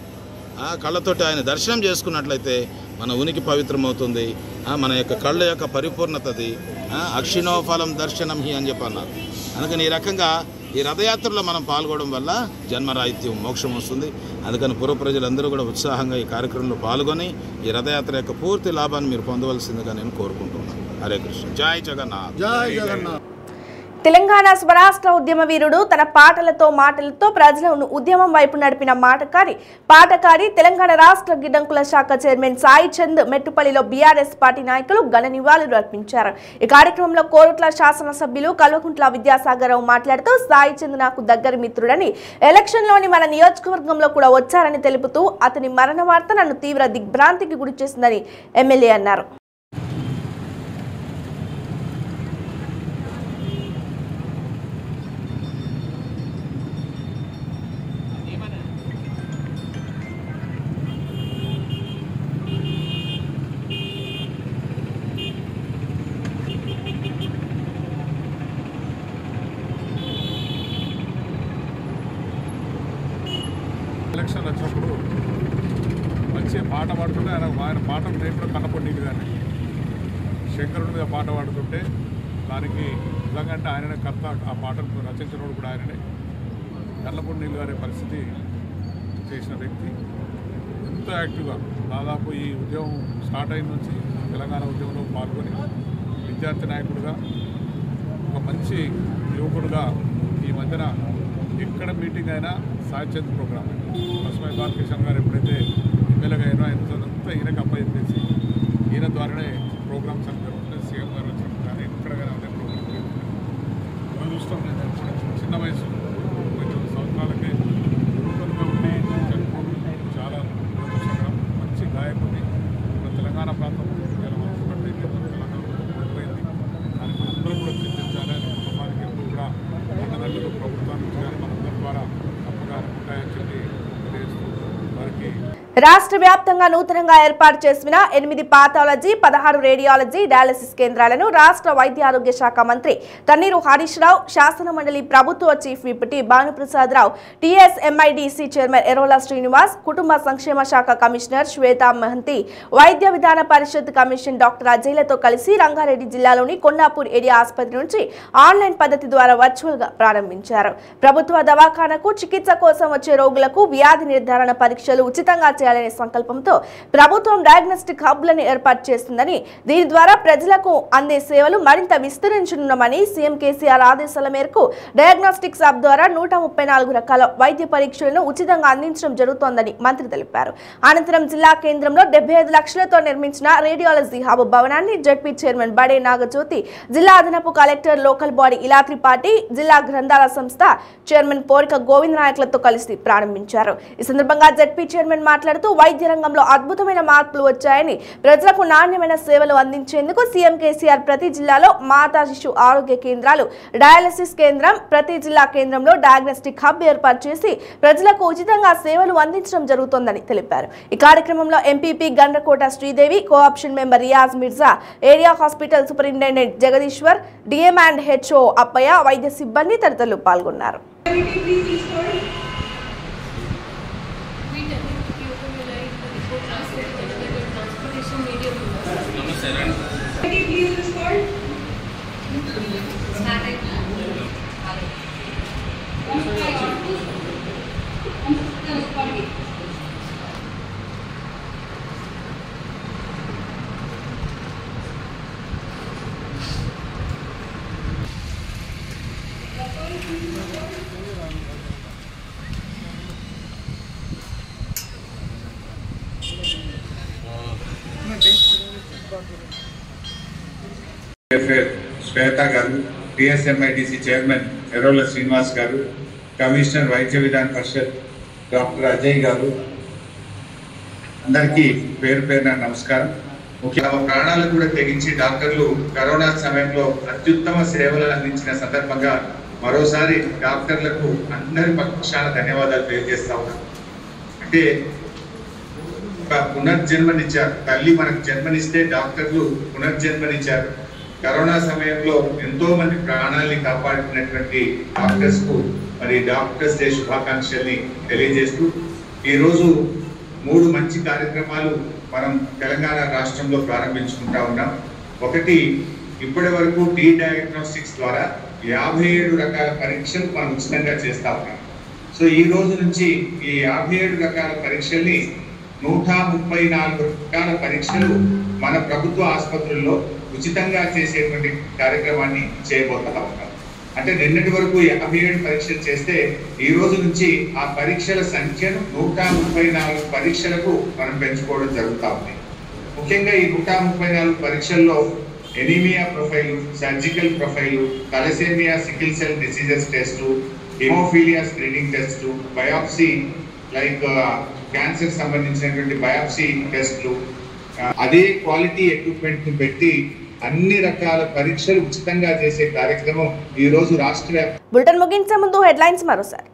S17: కళ్ళతోటి ఆయన దర్శనం చేసుకున్నట్లయితే మన ఉనికి పవిత్రమవుతుంది. మన యొక్క కళ్ళ యొక్క పరిపూర్ణతది అక్షిణోఫలం దర్శనం హి అని చెప్పన్నారు. అందుకని ఈ రకంగా ఈ రథయాత్రలో మనం పాల్గొనడం వల్ల జన్మరాహిత్యం మోక్షం వస్తుంది. అందుకని పుర ప్రజలందరూ కూడా ఉత్సాహంగా ఈ కార్యక్రమంలో పాల్గొని ఈ రథయాత్ర యొక్క పూర్తి లాభాన్ని మీరు పొందవలసిందిగా నేను కోరుకుంటున్నాను. హరే కృష్ణ. జై జగన్నాథ్. జై జగన్నాథ్.
S1: తెలంగాణ స్వరాష్ట్ర ఉద్యమ వీరుడు తన పాటలతో మాటలతో ప్రజలను ఉద్యమం వైపు నడిపిన పాటకారి తెలంగాణ రాష్ట్ర గిడ్డంకుల శాఖ చైర్మన్ సాయి చంద్ మెట్టుపల్లిలో బీఆర్ఎస్ పార్టీ నాయకులు ఘన నివాళులు అర్పించారు. ఈ కార్యక్రమంలో కోరుట్ల శాసనసభ్యులు కల్వకుంట్ల విద్యాసాగరరావు మాట్లాడుతూ సాయి చంద్ నాకు దగ్గర మిత్రుడని, ఎలక్షన్లోని మన నియోజకవర్గంలో కూడా వచ్చారని తెలుపుతూ అతని మరణ వార్త నన్ను తీవ్ర దిగ్భ్రాంతికి గురి చేసిందని ఎమ్మెల్యే అన్నారు.
S18: ఎలక్షన్ వచ్చినప్పుడు మంచి పాట పాడుతుంటే ఆయన పాట రేపు కన్నపొండికి కానీ శంకరుడి మీద పాట పాడుతుంటే దానికి నిజంగా ఆయననే కర్త, ఆ పాటను రచించినోడు కూడా ఆయననే. కళ్ళపొడి నీళ్ళు గారే పరిస్థితి చేసిన వ్యక్తి. ఎంతో యాక్టివ్గా దాదాపు ఈ ఉద్యమం స్టార్ట్ అయిన నుంచి తెలంగాణ ఉద్యమంలో పాల్గొని విద్యార్థి నాయకుడిగా ఒక మంచి యువకుడుగా ఈ మధ్యన ఎక్కడ మీటింగ్ అయినా సాహిత్య ప్రోగ్రామ్ లక్ష్మీ బాలకిషన్ గారు ఎప్పుడైతే ఎమ్మెల్యేగా అయినా ఆయనంతా ఈయనకి అప్పచెప్పేసి ఈయన ద్వారానే ప్రోగ్రామ్స్ అని జరుగుతుంది. సీఎం గారు వచ్చినప్పుడు కానీ ఎక్కడ కానీ అదే ప్రోగ్రామ్ జరుగుతుంది. చూస్తాం నేను కూడా చిన్న వయసు 29 సంవత్సరాలకే యువకులుగా ఉండి చనిపోవడం చాలా దురదృష్టకరం. మంచి గాయకుడిని తెలంగాణ ప్రాంతం తెలంగాణ కోల్పోయింది. దానికి అందరూ కూడా చింతించాలి. అని కుటుంబానికి ఎప్పుడు కూడా అండదండలు ప్రభుత్వం నుంచి కానీ మనందరి ద్వారా తప్పగా ఉంటాయని చెప్పి తెలియజేస్తూ వారికి
S1: రాష్ట్ర వ్యాప్తంగా నూతనంగా ఏర్పాటు చేసిన 8 పాథాలజీ 16 రేడియాలజీ డయాలసిస్ కేంద్రాలను రాష్ట్ర వైద్య ఆరోగ్య శాఖ మంత్రి తన్నీరు హరీష్ రావు, శాసన మండలి ప్రభుత్వ చీఫ్ విప్ టి భానుప్రసాద్ రావు, టీఎస్ఎంఐడిసి చైర్మన్ ఎరోలా శ్రీనివాస్, కుటుంబ సంక్షేమ శాఖ కమిషనర్ శ్వేతా మహంతి, వైద్య విధాన పరిషత్ కమిషన్ డాక్టర్ అజయ్లతో కలిసి రంగారెడ్డి జిల్లాలోని కొండాపూర్ ఏరియా ఆసుపత్రి నుంచి ఆన్లైన్ పద్ధతి ద్వారా వర్చువల్ గా ప్రారంభించారు. ప్రభుత్వ దవాఖానకు చికిత్స కోసం వచ్చే రోగులకు వ్యాధి నిర్ధారణ పరీక్షలు ఉచితంగా చేయాలనే సంకల్పంతో ప్రభుత్వం డయాగ్నోస్టిక్ హబ్లను ఏర్పాటు చేస్తుందని, దీని ద్వారా ప్రజలకు అందే సేవలు మరింత విస్తరించనున్నామని సీఎం కేసీఆర్ ఆదేశాల మేరకు డయాగ్నోస్టిక్స్ హబ్ ద్వారా 134 రకాల వైద్య పరీక్షలను ఉచితంగా అందించడం జరుగుతోందని మంత్రి తెలిపారు. అనంతరం జిల్లా కేంద్రంలో 75 లక్షలతో నిర్మించిన రేడియాలజీ హబ్ భవనాన్ని జడ్పీ చైర్మన్ బడే నాగజ్యోతి, జిల్లా అదనపు కలెక్టర్ లోకల్ బాడీ ఇలాత్రి పార్టీ, జిల్లా గ్రంథాల సంస్థ చైర్మన్ పోరిక గోవింద్ నాయకులతో కలిసి ప్రారంభించారు. ఈ సందర్భంగా జడ్పీ చైర్మన్ మాట్లాడుతూ వైద్య రంగంలో అద్భుతమైన మార్పులు వచ్చాయని, ప్రజలకు నాణ్యమైన సేవలు అందించేందుకు సీఎం కేసీఆర్ ప్రతి జిల్లాలో మాతా శిశు ఆరోగ్య కేంద్రాలు, డయాలసిస్ కేంద్రం, ప్రతి జిల్లా కేంద్రంలో డయాగ్నోస్టిక్ హబ్ ఏర్పాటు చేసి ప్రజలకు ఉచితంగా సేవలు అందించడం జరుగుతోందని తెలిపారు. ఈ కార్యక్రమంలో MPP Gandrakota Sridevi, co-option member Riyaz Mirza, area hospital superintendent Jagadishwar, DM and HO Appaiah, వైద్య సిబ్బంది తదితరులు పాల్గొన్నారు.
S19: శ్వేతా గారు, టీఎస్ఎంఐడిసి చైర్మన్ ఎరోలా శ్రీనివాస్ గారు, కమిషనర్ వైద్య విధాన పరిషత్ డాక్టర్ అజయ్ గారు, అందరికీ పేరు పేరున నమస్కారం. ముఖ్యంగా ప్రాణాలు కూడా తెగించి డాక్టర్లు కరోనా సమయంలో అత్యుత్తమ సేవలు అందించిన సందర్భంగా మరోసారి డాక్టర్లకు అందరి పక్షాన ధన్యవాదాలు తెలియజేస్తా ఉన్నాం. అంటే ఒక పునర్జన్మనిచ్చారు. తల్లి మనకు జన్మనిస్తే డాక్టర్లు పునర్జన్మనిచ్చారు. కరోనా సమయంలో ఎంతో మంది ప్రాణాలని కాపాడుతున్నటువంటి డాక్టర్స్ కు మరి డాక్టర్స్ డే శుభాకాంక్షల్ని తెలియజేస్తూ ఈరోజు 3 మంచి కార్యక్రమాలు మనం తెలంగాణ రాష్ట్రంలో ప్రారంభించుకుంటా ఉన్నాం. ఒకటి, ఇప్పటి వరకు టీ డయాగ్నోస్టిక్స్ ద్వారా 57 రకాల పరీక్షలు మనం ఉచితంగా చేస్తా ఉన్నాం. సో ఈ రోజు నుంచి ఈ 57 రకాల పరీక్షల్ని 134 రకాల పరీక్షలు మన ప్రభుత్వ ఆసుపత్రుల్లో ఉచితంగా చేసేటువంటి కార్యక్రమాన్ని చేయబోతా ఉన్నాం. అంటే నిన్నటి వరకు 57 పరీక్షలు చేస్తే ఈ రోజు నుంచి ఆ పరీక్షల సంఖ్యను 134 పరీక్షలకు మనం పెంచుకోవడం జరుగుతూ ఉంది. ముఖ్యంగా ఈ 134 పరీక్షల్లో anaemia profile, surgical profile, thalassaemia sickle cell diseases test, haemophilia screening test, biopsy like cancer సంబంధించినటువంటి బయాప్సీ టెస్టులు, అదే క్వాలిటీ ఎక్విప్మెంట్ ని పెట్టి అన్ని రకాల పరీక్షలు ఉచితంగా చేసే కార్యక్రమం ఈ రోజు రాష్ట్ర
S1: బులెటిన్ ముగించే ముందు హెడ్లైన్స్ మరోసారి.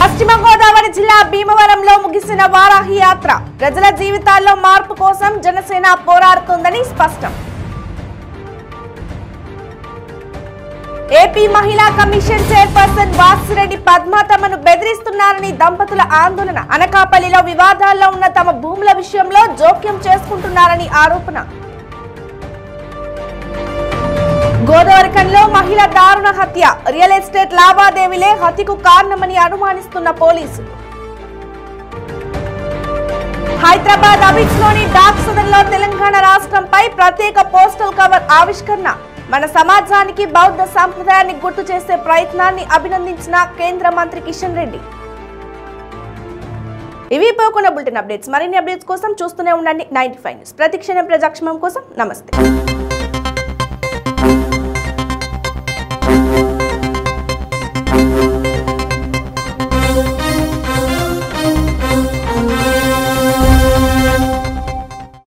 S1: పశ్చిమ గోదావరి జిల్లా భీమవరంలో ముగిసిన వారాహి యాత్ర, ప్రజల జీవితాల్లో మార్పు కోసం జనసేన పోరాడుతోందని స్పష్టం. ఏపీ మహిళా కమిషన్ చైర్పర్సన్ వాసిరెడ్డి పద్మ తమను బెదిరిస్తున్నారని దంపతుల ఆందోళన. అనకాపల్లిలో వివాదాల్లో ఉన్న తమ భూముల విషయంలో జోక్యం చేసుకుంటున్నారని ఆరోపణ. గోదావరికంలో మహిళ దారుణ హత్య. రియల్ ఎస్టేట్ లావాదేవీలే హత్యకు కారణమని అనుమానిస్తున్న పోలీసులు. హైదరాబాద్ అబిడ్స్ లోని డాక్ సదన్లో తెలంగాణ రాష్ట్రంపై ప్రత్యేక పోస్టల్ కవర్ ఆవిష్కరణ. మన సమాజానికి బౌద్ధ సాంప్రదాయాన్ని గుర్తు చేసే ప్రయత్నాన్ని అభినందించిన కేంద్ర మంత్రి కిషన్ రెడ్డి. ఇవి పోకుండా బులెటిన్ అప్డేట్స్. మరిన్ని అప్డేట్స్ కోసం చూస్తూనే ఉండండి 95 న్యూస్. ప్రతిక్షణం ప్రజాక్షేమం కోసం. నమస్తే.